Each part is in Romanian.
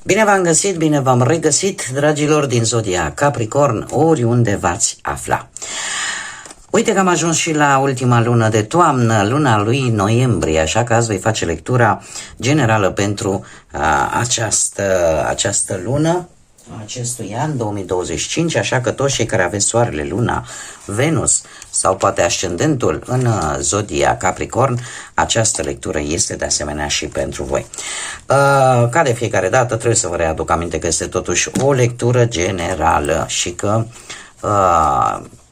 Bine v-am găsit, bine v-am regăsit, dragilor din Zodia Capricorn, oriunde v-ați afla. Uite că am ajuns și la ultima lună de toamnă, luna lui noiembrie, așa că azi voi face lectura generală pentru această lună, acestui an 2025, așa că toți cei care aveți soarele, luna, Venus sau poate ascendentul în Zodia Capricorn, această lectură este de asemenea și pentru voi. Ca de fiecare dată trebuie să vă readuc aminte că este totuși o lectură generală și că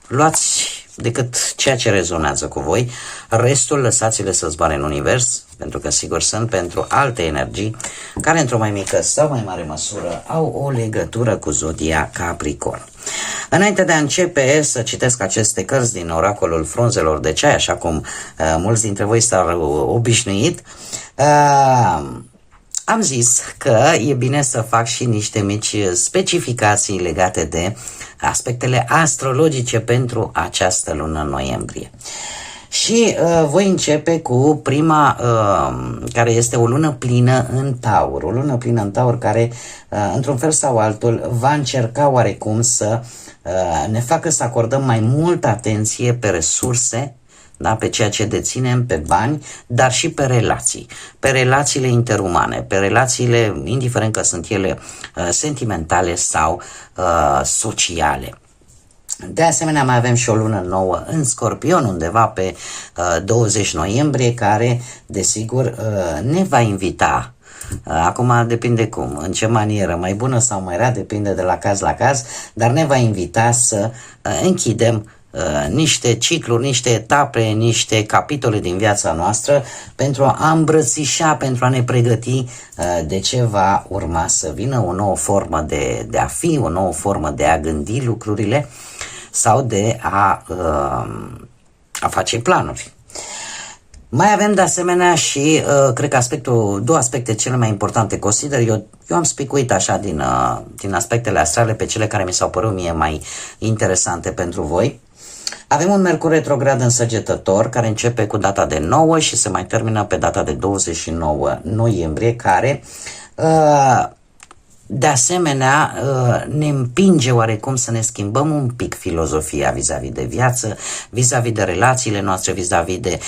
luați decât ceea ce rezonează cu voi, restul lăsați-le să zboare în univers, pentru că sigur sunt pentru alte energii care într-o mai mică sau mai mare măsură au o legătură cu Zodia Capricorn. Înainte de a începe să citesc aceste cărți din oracolul frunzelor de ceai, așa cum mulți dintre voi s-au obișnuit, am zis că e bine să fac și niște mici specificații legate de aspectele astrologice pentru această lună noiembrie. Și voi începe cu prima, care este o lună plină în Taur. O lună plină în Taur care, într-un fel sau altul, va încerca oarecum să ne facă să acordăm mai multă atenție pe resurse, da, pe ceea ce deținem, pe bani, dar și pe relații, pe relațiile interumane, pe relațiile, indiferent că sunt ele sentimentale sau sociale. De asemenea, mai avem și o lună nouă în Scorpion, undeva pe 20 noiembrie, care, desigur, ne va invita. Acum depinde cum, în ce manieră, mai bună sau mai rea, depinde de la caz la caz, dar ne va invita să închidem niște cicluri, niște etape, niște capitole din viața noastră pentru a îmbrățișa, pentru a ne pregăti de ce va urma să vină, o nouă formă de a fi, o nouă formă de a gândi lucrurile sau de a face planuri. Mai avem de asemenea și, cred că două aspecte cele mai importante consider, eu am spicuit așa din aspectele astrale pe cele care mi s-au părut mie mai interesante pentru voi. Avem un Mercur retrograd în Săgetător, care începe cu data de 9 și se mai termină pe data de 29 noiembrie, care de asemenea ne împinge oarecum să ne schimbăm un pic filozofia vis-a-vis de viață, vis-a-vis de relațiile noastre, vis-a-vis de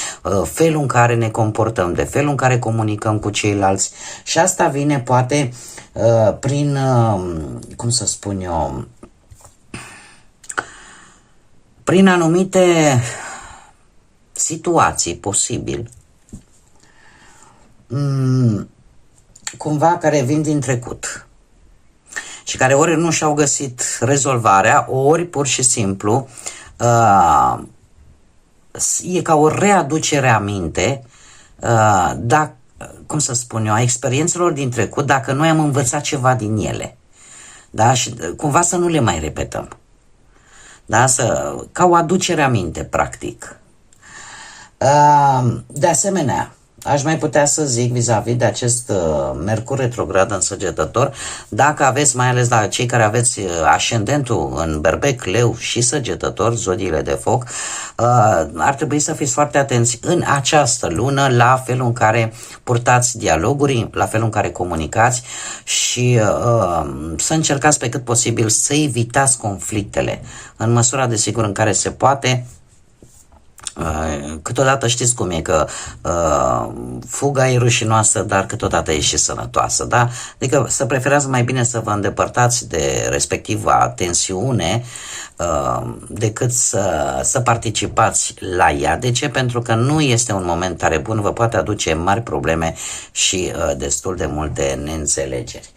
felul în care ne comportăm, de felul în care comunicăm cu ceilalți. Și asta vine poate prin, cum să spun eu, prin anumite situații posibil, cumva care vin din trecut și care ori nu și-au găsit rezolvarea, ori pur și simplu e ca o readucere aminte, cum să spun eu, a experiențelor din trecut, dacă noi am învățat ceva din ele, da? Și cumva să nu le mai repetăm. Da? Ca o aducere aminte, practic. De asemenea, aș mai putea să zic vis-a-vis de acest Mercur retrograd în Săgetător, dacă aveți, mai ales la cei care aveți ascendentul în Berbec, Leu și Săgetător, zodiile de foc, ar trebui să fiți foarte atenți în această lună la felul în care purtați dialoguri, la felul în care comunicați și să încercați pe cât posibil să evitați conflictele în măsura de sigur în care se poate. Câteodată știți cum e, că fuga e rușinoasă, dar câteodată e și sănătoasă, da? Adică să preferați mai bine să vă îndepărtați de respectiva tensiune decât să participați la ea. De ce? Pentru că nu este un moment tare bun, vă poate aduce mari probleme și destul de multe neînțelegeri.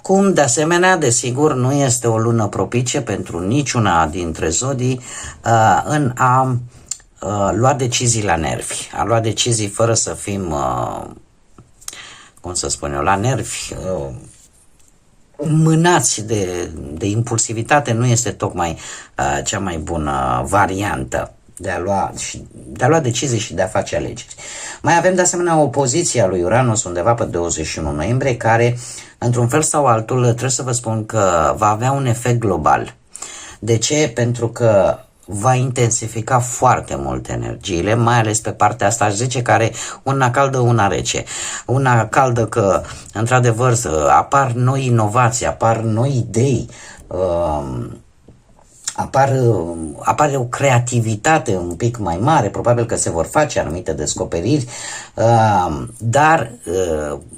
Cum de asemenea, desigur, nu este o lună propice pentru niciuna dintre zodii în a lua decizii la nervi, a lua decizii fără să fim, cum să spun eu, la nervi, mânați de impulsivitate, nu este tocmai cea mai bună variantă de a lua decizii și de a face alegeri. Mai avem de asemenea o poziție a lui Uranus undeva pe 21 noiembrie, care, într-un fel sau altul, trebuie să vă spun că va avea un efect global. De ce? Pentru că va intensifica foarte mult energiile, mai ales pe partea asta, aș zice, care una caldă, una rece. Una caldă că, într-adevăr, apar noi inovații, apar noi idei, apare o creativitate un pic mai mare, probabil că se vor face anumite descoperiri, dar,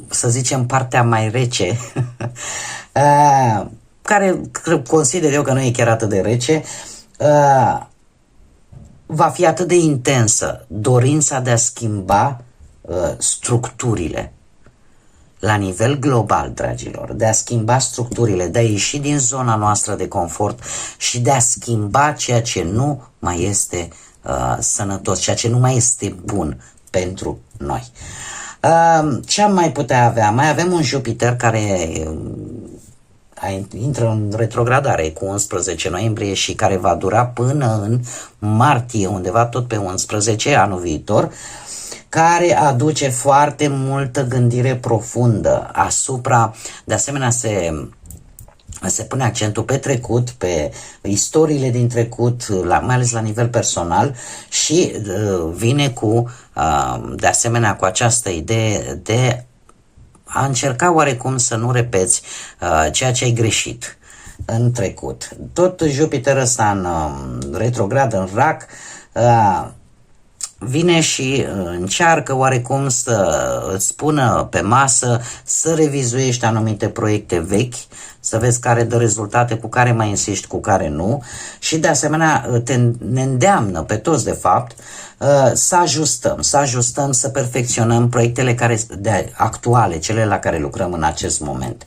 să zicem, partea mai rece, care consider eu că nu e chiar atât de rece, va fi atât de intensă dorința de a schimba structurile la nivel global, dragilor, de a schimba structurile, de a ieși din zona noastră de confort și de a schimba ceea ce nu mai este sănătos, ceea ce nu mai este bun pentru noi. Ce am mai putea avea? Mai avem un Jupiter care intră în retrogradare cu 11 noiembrie și care va dura până în martie, undeva tot pe 11 anul viitor, care aduce foarte multă gândire profundă asupra, de asemenea se pune accentul pe trecut, pe istoriile din trecut, mai ales la nivel personal, și vine cu, de asemenea, cu această idee de a încerca oarecum să nu repeți ceea ce ai greșit în trecut. Tot Jupiter ăsta în retrograd, în rac, vine și încearcă oarecum să îți pună pe masă, să revizuiești anumite proiecte vechi, să vezi care dă rezultate, cu care mai insiști, cu care nu, și de asemenea ne îndeamnă pe toți, de fapt, să ajustăm, să perfecționăm proiectele actuale, cele la care lucrăm în acest moment.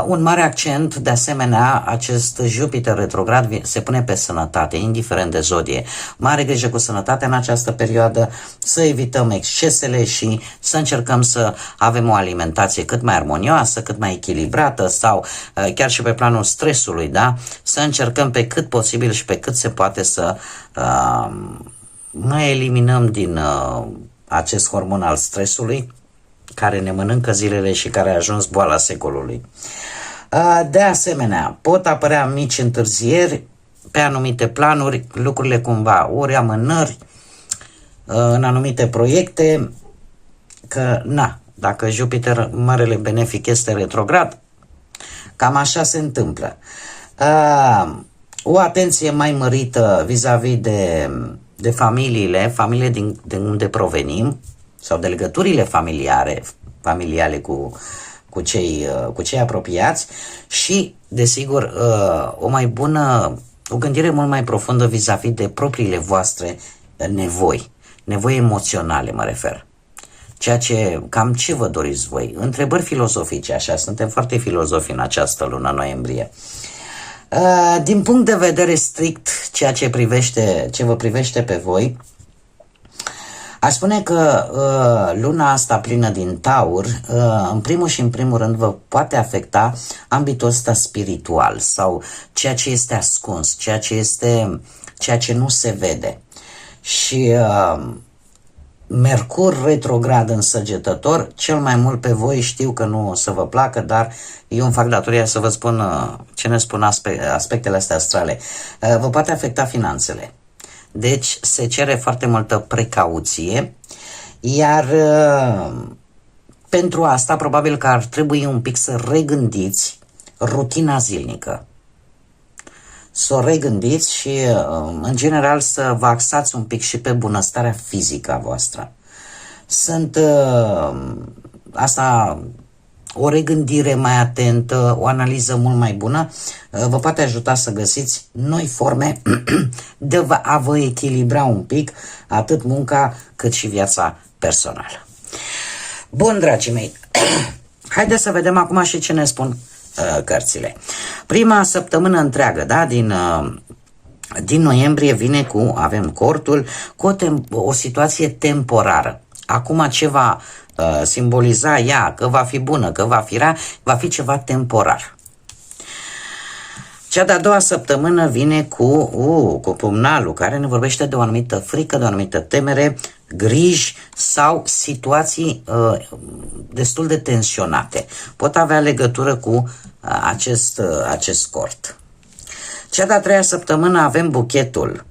Un mare accent, de asemenea, acest Jupiter retrograd se pune pe sănătate, indiferent de zodie. Mare grijă cu sănătatea în această perioadă, să evităm excesele și să încercăm să avem o alimentație cât mai armonioasă, cât mai echilibrată, sau chiar și pe planul stresului, da? Să încercăm pe cât posibil și pe cât se poate să noi eliminăm din acest hormon al stresului care ne mănâncă zilele și care a ajuns boala secolului. De asemenea, pot apărea mici întârzieri pe anumite planuri, lucrurile cumva, ori amânări în anumite proiecte, că dacă Jupiter, marele benefic, este retrograd, cam așa se întâmplă. O atenție mai mărită vis-a-vis de familiile de unde provenim, sau de legăturile familiale cu cei apropiați și, desigur, o gândire mult mai profundă vis-a-vis de propriile voastre nevoi emoționale, mă refer. Cam ce vă doriți voi? Întrebări filozofice, așa, suntem foarte filozofi în această lună noiembrie. Din punct de vedere strict, ce vă privește pe voi, aș spune că luna asta plină din Taur, în primul rând, vă poate afecta ambitul ăsta spiritual sau ceea ce este ascuns, ceea ce nu se vede. Și Mercur retrograd în Săgetător, cel mai mult pe voi, știu că nu o să vă placă, dar eu îmi fac datoria să vă spun ce ne spun aspectele astea astrale. Vă poate afecta finanțele. Deci se cere foarte multă precauție, iar pentru asta probabil că ar trebui un pic să regândiți rutina zilnică. Să o regândiți și, în general, să vă axați un pic și pe bunăstarea fizică a voastră. O regândire mai atentă, o analiză mult mai bună, vă poate ajuta să găsiți noi forme de a vă echilibra un pic atât munca cât și viața personală. Bun, dragii mei, haideți să vedem acum și ce ne spun cărțile. Prima săptămână întreagă, da, din noiembrie avem cortul cu o situație temporară. Acum ce va simboliza ea, că va fi bună, că va fi rea, va fi ceva temporar. Cea de-a doua săptămână vine cu pumnalul, care ne vorbește de o anumită frică, de o anumită temere, griji sau situații destul de tensionate. Pot avea legătură cu acest cort. Cea de-a treia săptămână avem buchetul.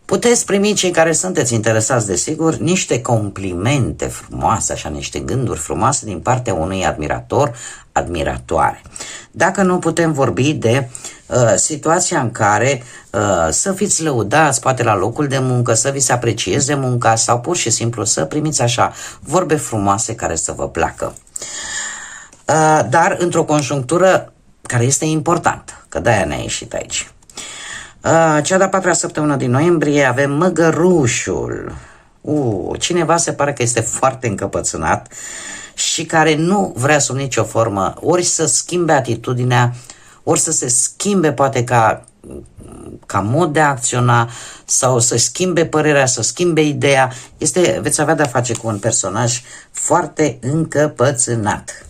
Puteți primi, cei care sunteți interesați, desigur, niște complimente frumoase, așa, niște gânduri frumoase din partea unui admirator, admiratoare. Dacă nu, putem vorbi de situația în care să fiți lăudați, poate la locul de muncă, să vi se aprecieze munca sau pur și simplu să primiți așa vorbe frumoase care să vă placă. Dar într-o conjunctură care este importantă, că de-aia ne-a ieșit aici. Cea de-a patra săptămână din noiembrie avem Măgărușul. Cineva se pare că este foarte încăpățânat și care nu vrea sub nicio formă ori să schimbe atitudinea, ori să se schimbe poate ca mod de a acționa sau să schimbe părerea, să schimbe ideea. Veți avea de-a face cu un personaj foarte încăpățânat.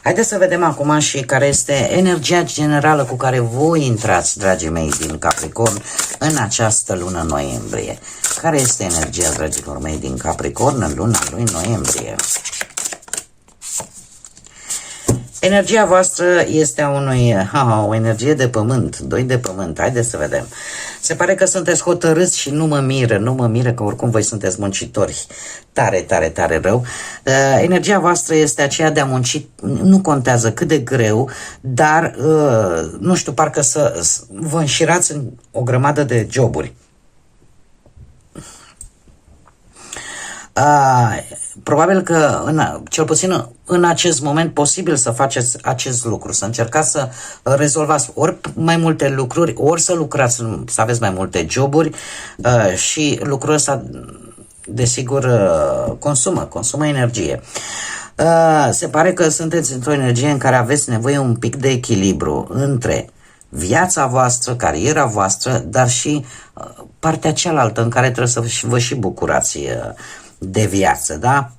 Haideți să vedem acum și care este energia generală cu care voi intrați, dragii mei, din Capricorn în această lună noiembrie. Care este energia, dragilor mei, din Capricorn în luna lui noiembrie? Energia voastră este o energie de pământ, 2 de pământ. Haideți să vedem. Se pare că sunteți hotărâți și nu mă miră că oricum voi sunteți muncitori. Tare rău. Energia voastră este aceea de a munci, nu contează cât de greu, dar, nu știu, parcă să vă înșirați în o grămadă de joburi. Probabil că, cel puțin în acest moment, posibil să faceți acest lucru, să încercați să rezolvați ori mai multe lucruri, ori să lucrați, să aveți mai multe joburi și lucrul ăsta, desigur, consumă energie. Se pare că sunteți într-o energie în care aveți nevoie un pic de echilibru între viața voastră, cariera voastră, dar și partea cealaltă în care trebuie să vă și bucurați de viață, da?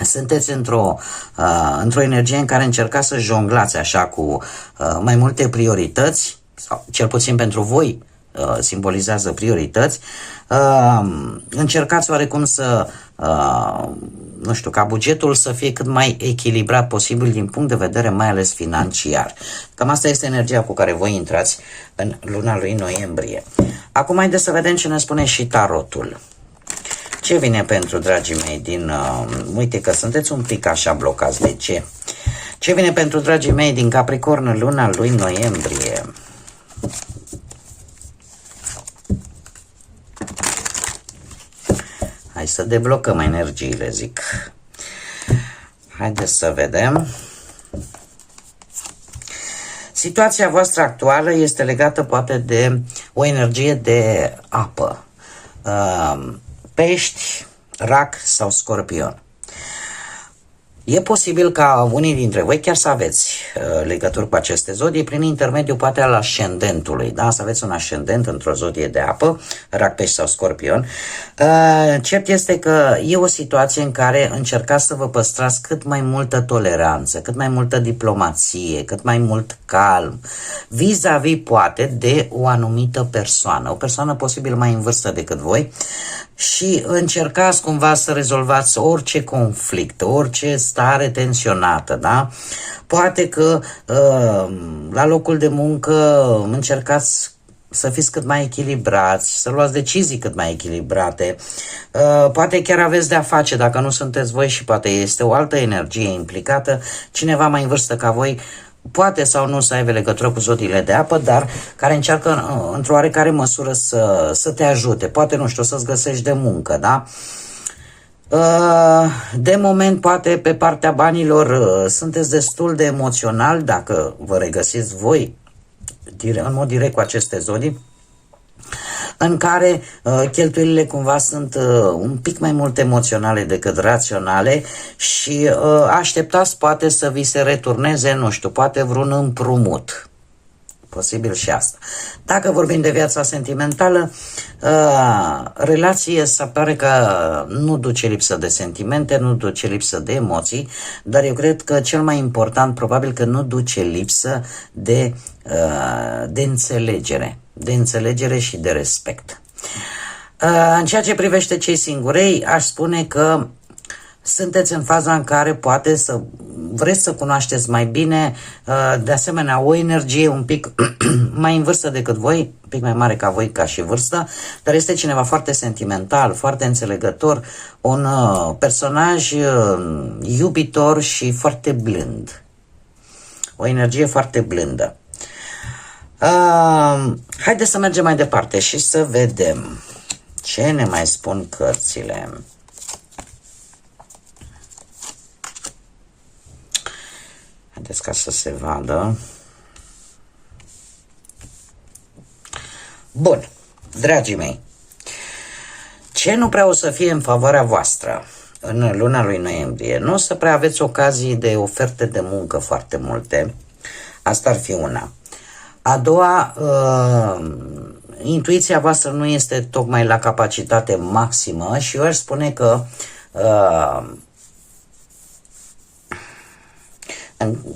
Sunteți într-o energie în care încercați să jonglați așa cu mai multe priorități, sau cel puțin pentru voi simbolizează priorități. Încercați oarecum să, nu știu, ca bugetul să fie cât mai echilibrat posibil din punct de vedere mai ales financiar. Cam asta este energia cu care voi intrați în luna lui noiembrie. Acum haideți să vedem ce ne spune și tarotul. Ce vine pentru, dragii mei, uite că sunteți un pic așa blocați, de ce? Ce vine pentru, dragii mei, din Capricorn în luna lui noiembrie? Hai să deblocăm energiile, zic. Haideți să vedem. Situația voastră actuală este legată poate de o energie de apă. Pești, rac sau scorpion. E posibil ca unii dintre voi chiar să aveți legături cu aceste zodii prin intermediul poate al ascendentului, da? Să aveți un ascendent într-o zodie de apă, rac, pești sau scorpion. Cert este că e o situație în care încercați să vă păstrați cât mai multă toleranță, cât mai multă diplomație, cât mai mult calm, vis-a-vis poate de o anumită persoană, o persoană posibil mai în vârstă decât voi, și încercați cumva să rezolvați orice conflict, orice stare tensionată, da? Poate că la locul de muncă încercați să fiți cât mai echilibrați, să luați decizii cât mai echilibrate. Poate chiar aveți de-a face, dacă nu sunteți voi și poate este o altă energie implicată, cineva mai în vârstă ca voi, poate sau nu să aibă legătură cu zodiile de apă, dar care încearcă într-o oarecare măsură să te ajute. Poate, nu știu, să-ți găsești de muncă, da? De moment, poate pe partea banilor sunteți destul de emoțional, dacă vă regăsiți voi în mod direct cu aceste zodii, în care cheltuielile cumva sunt un pic mai mult emoționale decât raționale și așteptați poate să vi se returneze, nu știu, poate vreun împrumut. Posibil și asta. Dacă vorbim de viața sentimentală, relație se pare că nu duce lipsă de sentimente, nu duce lipsă de emoții, dar eu cred că cel mai important probabil că nu duce lipsă de înțelegere. De înțelegere și de respect. În ceea ce privește cei singurei, aș spune că sunteți în faza în care poate să vreți să cunoașteți mai bine, de asemenea o energie un pic mai în vârstă decât voi, un pic mai mare ca voi ca și vârstă, dar este cineva foarte sentimental, foarte înțelegător, un personaj iubitor și foarte blând. O energie foarte blândă. Haideți să mergem mai departe și să vedem ce ne mai spun cărțile. Haideți ca să se vadă. Bun, dragii mei, ce nu prea o să fie în favoarea voastră în luna lui noiembrie? Nu o să prea aveți ocazii de oferte de muncă foarte multe. Asta ar fi una. A doua, intuiția voastră nu este tocmai la capacitate maximă și eu aș spune că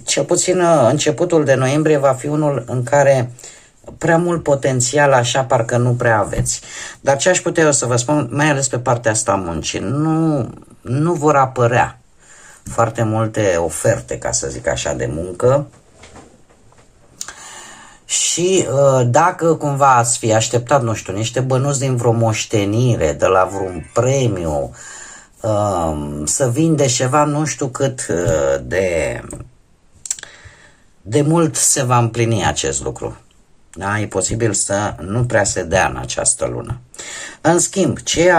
cel puțin începutul de noiembrie va fi unul în care prea mult potențial așa parcă nu prea aveți. Dar ce aș putea eu să vă spun, mai ales pe partea asta a muncii, nu vor apărea foarte multe oferte, ca să zic așa, de muncă. Și dacă cumva ați fi așteptat, nu știu, niște bănuți din vreo moștenire, de la vreun premiu, să vinde ceva, nu știu cât de mult se va împlini acest lucru. Da? E posibil să nu prea se dea în această lună. În schimb, ce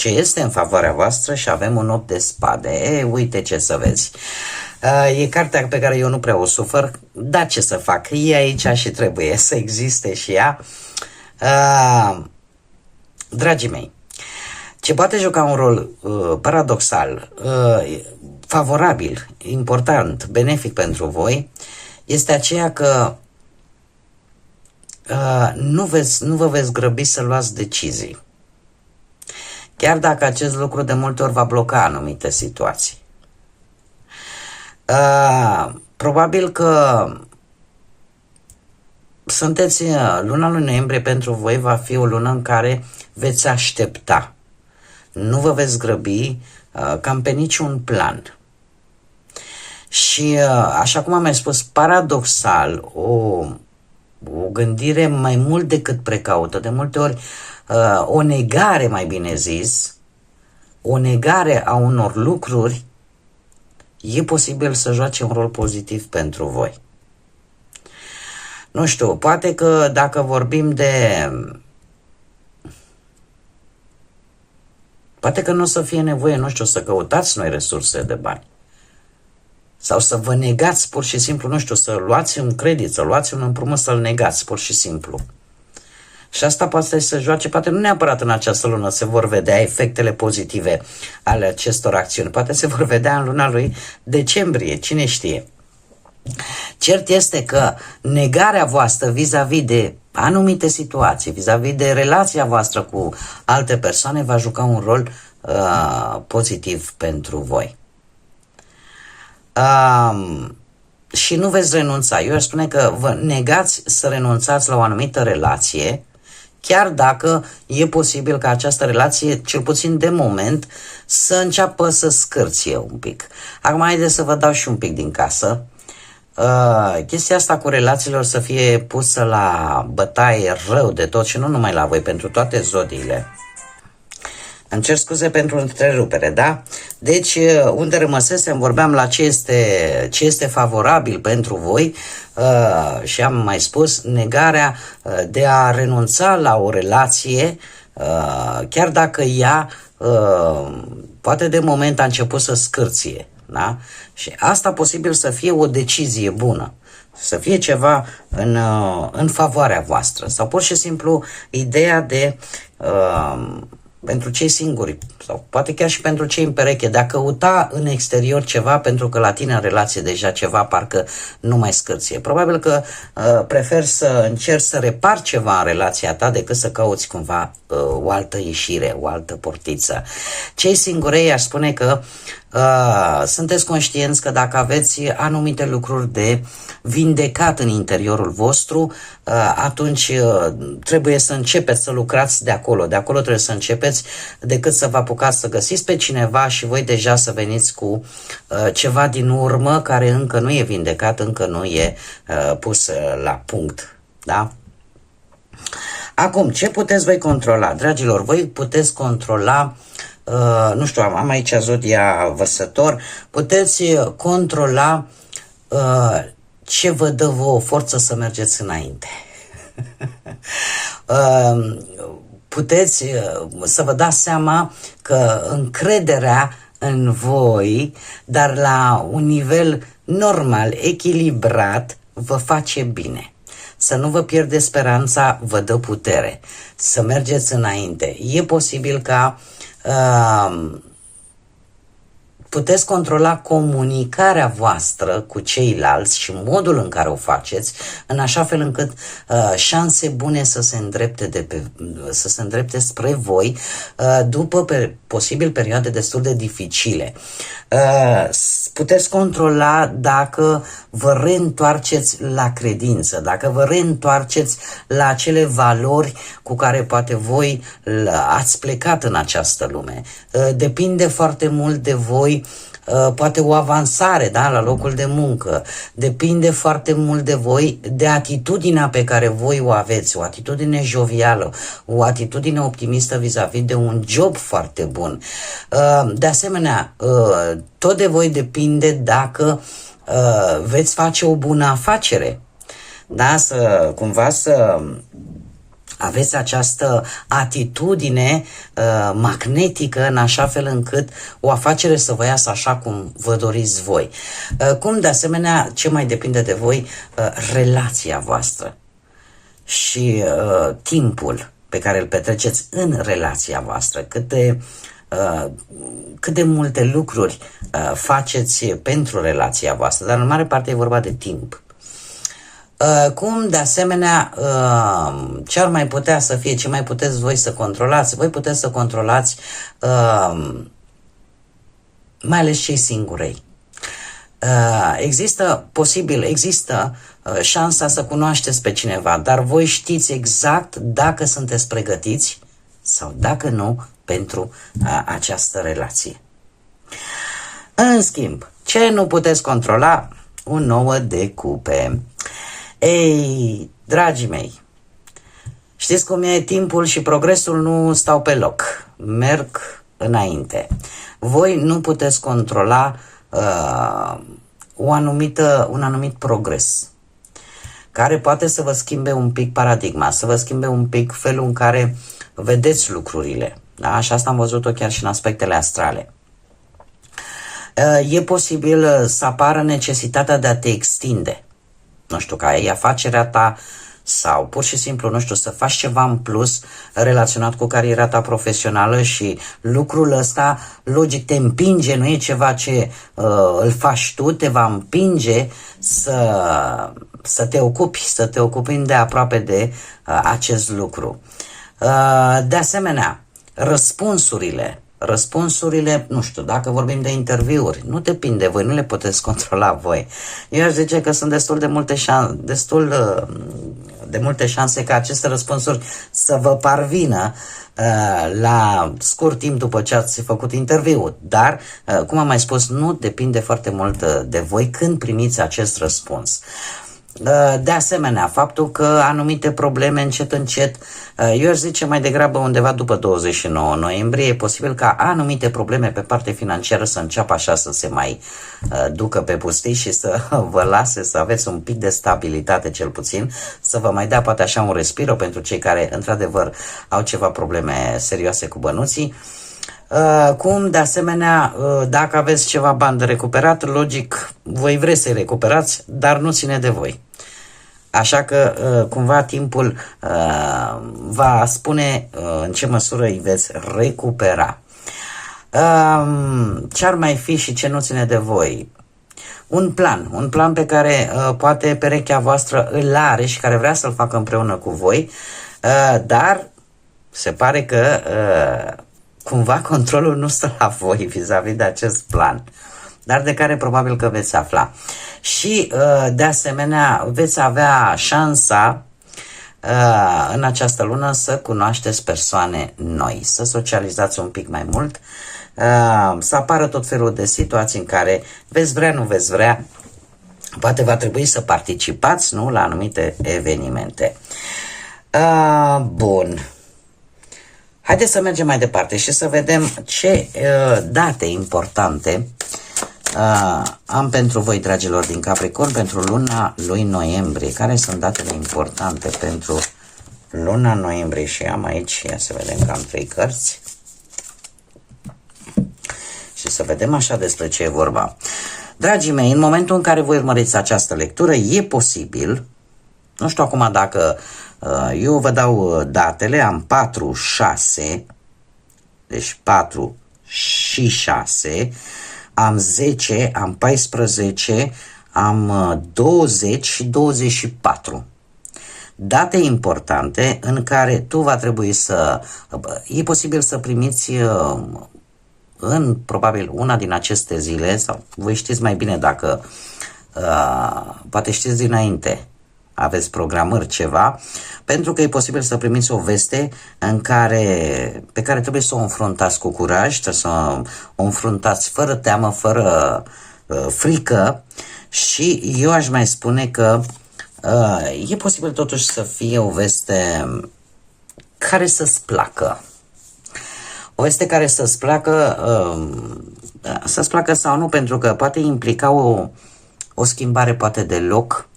este în favoarea voastră și avem un 8 de spade. Uite ce să vezi. E cartea pe care eu nu prea o sufăr, dar ce să fac? E aici și trebuie să existe și ea. Dragii mei, ce poate juca un rol paradoxal, favorabil, important, benefic pentru voi, este aceea că nu vă veți grăbi să luați decizii. Chiar dacă acest lucru de multe ori va bloca anumite situații. Probabil că luna lui noiembrie pentru voi va fi o lună în care veți aștepta. Nu vă veți grăbi cam pe niciun plan. Și așa cum am mai spus, paradoxal, o gândire mai mult decât precaută, de multe ori o negare, mai bine zis, o negare a unor lucruri e posibil să joace un rol pozitiv pentru voi. Nu știu, poate că dacă vorbim poate că nu o să fie nevoie, nu știu, să căutați noi resurse de bani. Sau să vă negați pur și simplu, nu știu, să luați un credit, să luați un împrumut, să-l negați pur și simplu. Și asta poate să joace, poate nu neapărat în această lună se vor vedea efectele pozitive ale acestor acțiuni. Poate se vor vedea în luna lui decembrie, cine știe. Cert este că negarea voastră vis-a-vis de anumite situații, vis-a-vis de relația voastră cu alte persoane va juca un rol pozitiv pentru voi. Și nu veți renunța. Eu aș spune că vă negați să renunțați la o anumită relație, chiar dacă e posibil ca această relație, cel puțin de moment, să înceapă să scârție un pic. Acum haideți să vă dau și un pic din casă. Chestia asta cu relațiilor să fie pusă la bătaie rău de tot și nu numai la voi, pentru toate zodiile. Îmi cer scuze pentru întrerupere, da? Deci, unde rămăsesem, vorbeam la ce este favorabil pentru voi și am mai spus, negarea de a renunța la o relație, chiar dacă ea poate de moment a început să scârție, da? Și asta posibil să fie o decizie bună, să fie ceva în favoarea voastră, sau pur și simplu ideea de pentru cei singuri, sau poate chiar și pentru cei în pereche, de a căuta în exterior ceva, pentru că la tine în relație deja ceva parcă nu mai scârție. Probabil că prefer să încerci să repari ceva în relația ta decât să cauți cumva o altă ieșire, o altă portiță. Cei singurei aș spune că sunteți conștienți că dacă aveți anumite lucruri de vindecat în interiorul vostru, atunci trebuie să începeți să lucrați de acolo. De acolo trebuie să începeți, decât să vă apucați să găsiți pe cineva și voi deja să veniți cu ceva din urmă care încă nu e vindecat, încă nu e pus la punct. Da? Acum, ce puteți voi controla? Dragilor, voi puteți controla, nu știu, am aici Zodia Vărsător, puteți controla ce vă dă vouă forță să mergeți înainte. Puteți să vă dați seama că încrederea în voi, dar la un nivel normal, echilibrat, vă face bine. Să nu vă pierdeți speranța, vă dă putere. Să mergeți înainte. E posibil ca puteți controla comunicarea voastră cu ceilalți și modul în care o faceți, în așa fel încât șanse bune să se îndrepte spre voi după posibil perioade destul de dificile. Puteți controla dacă vă reîntoarceți la credință, dacă vă reîntoarceți la acele valori cu care poate voi ați plecat în această lume. Depinde foarte mult de voi, poate o avansare, da, la locul de muncă. Depinde foarte mult de voi, de atitudinea pe care voi o aveți, o atitudine jovială, o atitudine optimistă vis-a-vis de un job foarte bun. De asemenea, tot de voi depinde dacă veți face o bună afacere. Da, cumva să aveți această atitudine magnetică în așa fel încât o afacere să vă iasă așa cum vă doriți voi. Cum de asemenea, ce mai depinde de voi? Relația voastră și timpul pe care îl petreceți în relația voastră. Cât de multe lucruri faceți pentru relația voastră, dar în mare parte e vorba de timp. Cum, de asemenea, ce ar mai putea să fie, ce mai puteți voi să controlați? Voi puteți să controlați mai ales cei singurei. Există șansa să cunoașteți pe cineva, dar voi știți exact dacă sunteți pregătiți sau dacă nu pentru această relație. În schimb, ce nu puteți controla? Un 9 de cupe. Ei, dragii mei, știți cum e, timpul și progresul nu stau pe loc, merg înainte. Voi nu puteți controla un anumit progres, care poate să vă schimbe un pic paradigma, să vă schimbe un pic felul în care vedeți lucrurile. Da? Și asta am văzut-o chiar și în aspectele astrale. E posibil să apară necesitatea de a te extinde. Nu știu, ca e afacerea ta sau pur și simplu, nu știu, să faci ceva în plus relaționat cu cariera ta profesională și lucrul ăsta, logic, te împinge, nu e ceva ce îl faci tu, te va împinge să te ocupi îndeaproape de acest lucru. De asemenea, răspunsurile, nu știu, dacă vorbim de interviuri, nu depinde de voi, nu le puteți controla voi. Eu aș zice că sunt destul de multe șanse ca aceste răspunsuri să vă parvină la scurt timp după ce ați făcut interviul. Dar, cum am mai spus, nu depinde foarte mult de voi când primiți acest răspuns. De asemenea, faptul că anumite probleme încet, eu aș zice mai degrabă undeva după 29 noiembrie, e posibil ca anumite probleme pe parte financiară să înceapă așa să se mai ducă pe pustii și să vă lase să aveți un pic de stabilitate cel puțin, să vă mai dea poate așa un respiro pentru cei care într-adevăr au ceva probleme serioase cu bănuții. Cum, de asemenea, dacă aveți ceva bani de recuperat, logic, voi vreți să-i recuperați, dar nu ține de voi. Așa că, cumva, timpul va spune în ce măsură îi veți recupera. Ce ar mai fi și ce nu ține de voi? Un plan pe care poate perechea voastră îl are și care vrea să-l facă împreună cu voi, dar se pare că cumva controlul nu stă la voi vis-a-vis de acest plan, dar de care probabil că veți afla. Și de asemenea veți avea șansa în această lună să cunoașteți persoane noi, să socializați un pic mai mult, să apară tot felul de situații în care veți vrea, nu veți vrea, poate va trebui să participați, nu, la anumite evenimente. Bun. Haideți să mergem mai departe și să vedem ce date importante am pentru voi, dragilor din Capricorn, pentru luna lui noiembrie. Care sunt datele importante pentru luna noiembrie? Și am aici, ia să vedem că am 3 cărți. Și să vedem așa despre ce e vorba. Dragii mei, în momentul în care voi urmăriți această lectură, e posibil, nu știu acum dacă eu vă dau datele, am 4, 6, deci 4 și 6, am 10, am 14, am 20 și 24. Date importante în care tu va trebui să... E posibil să primiți în probabil una din aceste zile, sau voi știți mai bine dacă poate știți dinainte, aveți programări ceva, pentru că e posibil să primiți o veste pe care trebuie să o înfruntați cu curaj, trebuie să o înfruntați fără teamă, fără frică, și eu aș mai spune că e posibil totuși să fie o veste care să-ți placă. O veste care să-ți placă sau nu, pentru că poate implica o schimbare poate de loc,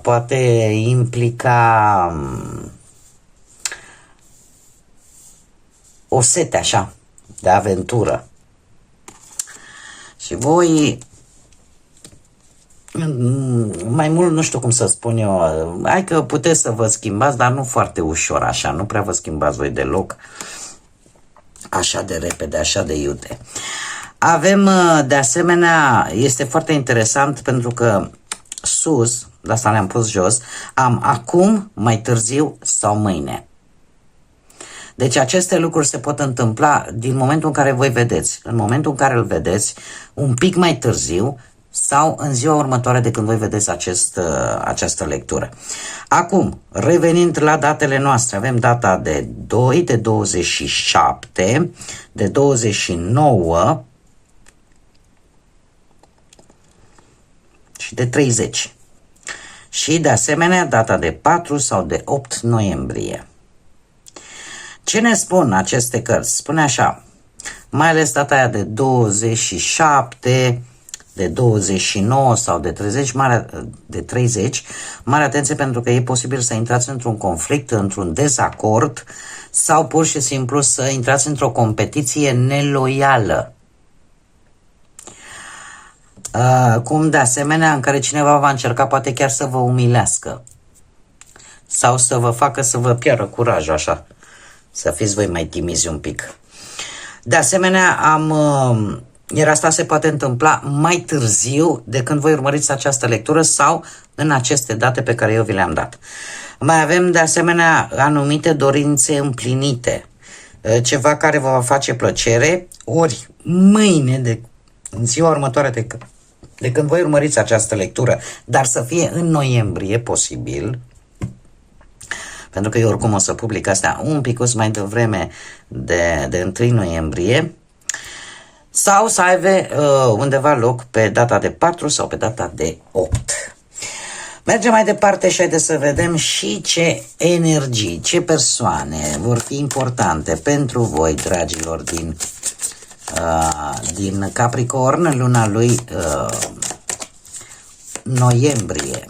poate implica o sete așa de aventură. Și voi, mai mult nu știu cum să spun eu, hai că puteți să vă schimbați, dar nu foarte ușor așa, nu prea vă schimbați voi deloc așa de repede, așa de iute. Avem de asemenea, este foarte interesant pentru că sus, de asta le-am pus jos, am acum, mai târziu sau mâine. Deci aceste lucruri se pot întâmpla din momentul în care voi vedeți, în momentul în care îl vedeți, un pic mai târziu sau în ziua următoare de când voi vedeți această lectură. Acum, revenind la datele noastre, avem data de 2, de 27, de 29 și de 30. Și de asemenea data de 4 sau de 8 noiembrie. Ce ne spun aceste cărți? Spune așa, mai ales data aia de 27, de 29 sau de 30, mare atenție, pentru că e posibil să intrați într-un conflict, într-un dezacord sau pur și simplu să intrați într-o competiție neloială. Cum de asemenea în care cineva va încerca poate chiar să vă umilească sau să vă facă să vă piară curajul așa, să fiți voi mai timizi un pic. De asemenea, iar asta se poate întâmpla mai târziu de când voi urmăriți această lectură sau în aceste date pe care eu vi le-am dat. Mai avem de asemenea anumite dorințe împlinite, ceva care vă va face plăcere, ori mâine, în ziua următoare de când voi urmăriți această lectură, dar să fie în noiembrie posibil, pentru că eu oricum o să public astea un pic mai devreme de 1 noiembrie, sau să aibă undeva loc pe data de 4 sau pe data de 8. Mergem mai departe și haideți să vedem și ce energii, ce persoane vor fi importante pentru voi, dragilor, din Capricorn, luna lui noiembrie.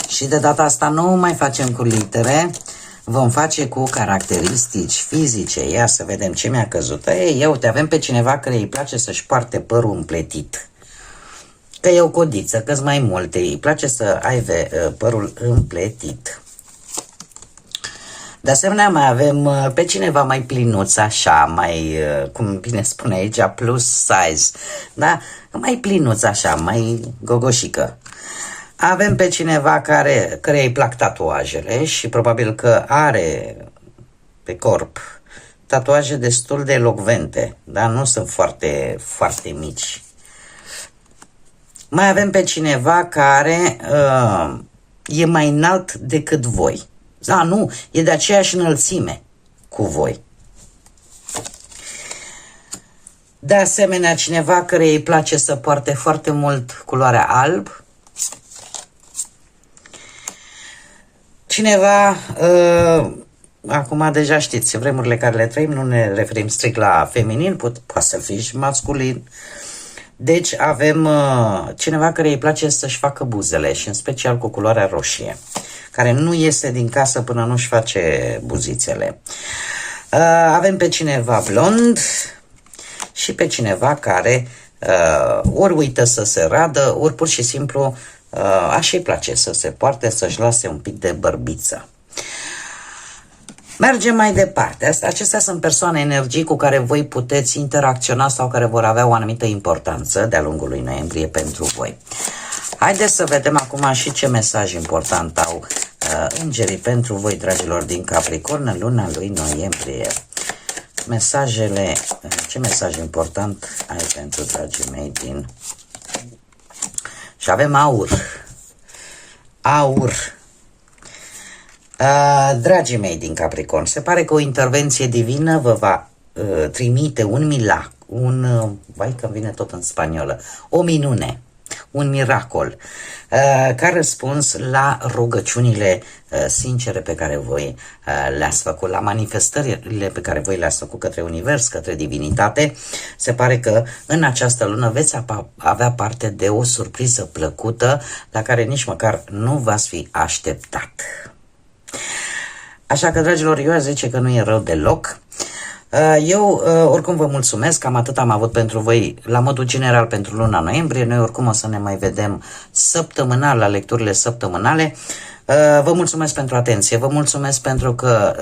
Și de data asta nu mai facem cu litere, vom face cu caracteristici fizice. Ia să vedem ce mi-a căzut. Ia uite, avem pe cineva care îi place să-și poarte părul împletit. Că e o codiță, că-s mai multe, îi place să aibă părul împletit. De asemenea, mai avem pe cineva mai plinuț, așa, mai, cum bine spune aici, plus size, da? Mai plinuț, așa, mai gogoșică. Avem pe cineva care îi plac tatuajele și probabil că are pe corp tatuaje destul de elocvente, dar nu sunt foarte, foarte mici. Mai avem pe cineva care e mai înalt decât voi. Da, nu, e de aceeași înălțime cu voi. De asemenea, cineva care îi place să poarte foarte mult culoarea alb. Cineva, acum deja știți, vremurile care le trăim, nu ne referim strict la feminin, poate să fie și masculin. Deci avem cineva care îi place să-și facă buzele și în special cu culoarea roșie, care nu iese din casă până nu-și face buzițele. Avem pe cineva blond și pe cineva care ori uită să se radă, ori pur și simplu așa îi place să se poarte, să-și lase un pic de bărbiță. Mergem mai departe. Acestea sunt persoane, energii cu care voi puteți interacționa sau care vor avea o anumită importanță de-a lungul lui noiembrie pentru voi. Haideți să vedem acum și ce mesaj important au îngerii pentru voi, dragilor, din Capricorn în luna lui noiembrie. Mesajele, ce mesaj important ai pentru dragii mei din... Și avem aur. Aur. Dragii mei din Capricorn, se pare că o intervenție divină vă va trimite un milac, vai că vine tot în spaniolă, o minune, un miracol, ca răspuns la rugăciunile sincere pe care voi le-ați făcut, la manifestările pe care voi le-ați făcut către univers, către divinitate. Se pare că în această lună veți avea parte de o surpriză plăcută la care nici măcar nu v-ați fi așteptat. Așa că, dragilor, eu aș zice că nu e rău deloc. Eu oricum vă mulțumesc, cam atât am avut pentru voi la modul general pentru luna noiembrie. Noi oricum o să ne mai vedem săptămânal la lecturile săptămânale. Vă mulțumesc pentru atenție, vă mulțumesc pentru că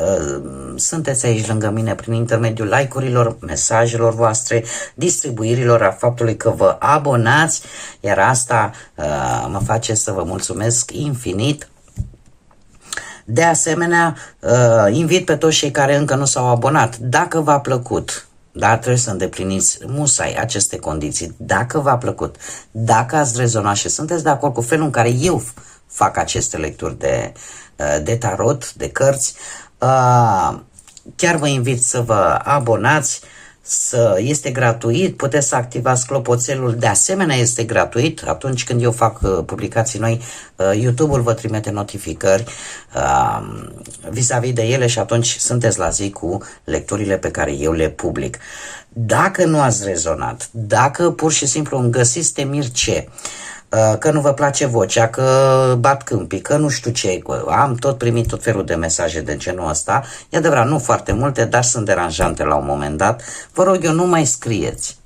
sunteți aici lângă mine prin intermediul like-urilor, mesajelor voastre, distribuirilor, a faptului că vă abonați, iar asta mă face să vă mulțumesc infinit. De asemenea, invit pe toți cei care încă nu s-au abonat. Dacă v-a plăcut, dar trebuie să îndepliniți musai aceste condiții, dacă v-a plăcut, dacă ați rezonat și sunteți de acord cu felul în care eu fac aceste lecturi de tarot, de cărți, chiar vă invit să vă abonați. Este gratuit, puteți să activați clopoțelul, de asemenea este gratuit. Atunci când eu fac publicații noi, YouTube-ul vă trimite notificări vis-a-vis de ele și atunci sunteți la zi cu lecturile pe care eu le public. Dacă nu ați rezonat, dacă pur și simplu îmi găsiți temiri ce, că nu vă place vocea, că bat câmpii, că nu știu ce, am tot primit tot felul de mesaje de genul ăsta, e adevărat, nu foarte multe, dar sunt deranjante la un moment dat, vă rog eu, nu mai scrieți.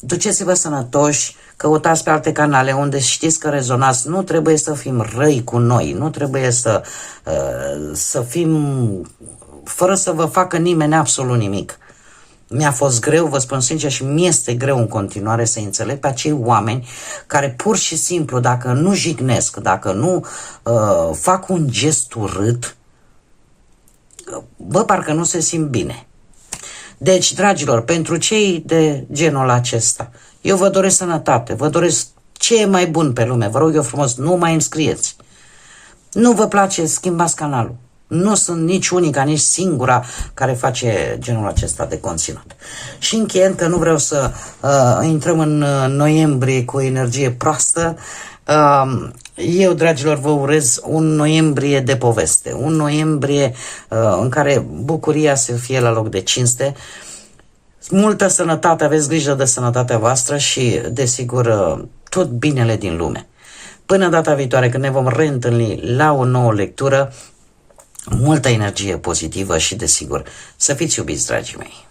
Duceți-vă sănătoși, căutați pe alte canale unde știți că rezonați, nu trebuie să fim răi cu noi, nu trebuie să fim, fără să vă facă nimeni absolut nimic. Mi-a fost greu, vă spun sincer, și mi-este greu în continuare să înțeleg pe acei oameni care pur și simplu, dacă nu jignesc, dacă nu fac un gest urât, bă, parcă nu se simt bine. Deci, dragilor, pentru cei de genul acesta, eu vă doresc sănătate, vă doresc ce e mai bun pe lume, vă rog eu frumos, nu mai îmi scrieți. Nu vă place, schimbați canalul. Nu sunt nici unica, nici singura care face genul acesta de conținut. Și încheiând, că nu vreau să intrăm în noiembrie cu o energie proastă, eu, dragilor, vă urez un noiembrie de poveste, un noiembrie în care bucuria să fie la loc de cinste, multă sănătate, aveți grijă de sănătatea voastră și, desigur, tot binele din lume. Până data viitoare, când ne vom reîntâlni la o nouă lectură, multă energie pozitivă și, desigur, să fiți iubiți, dragii mei.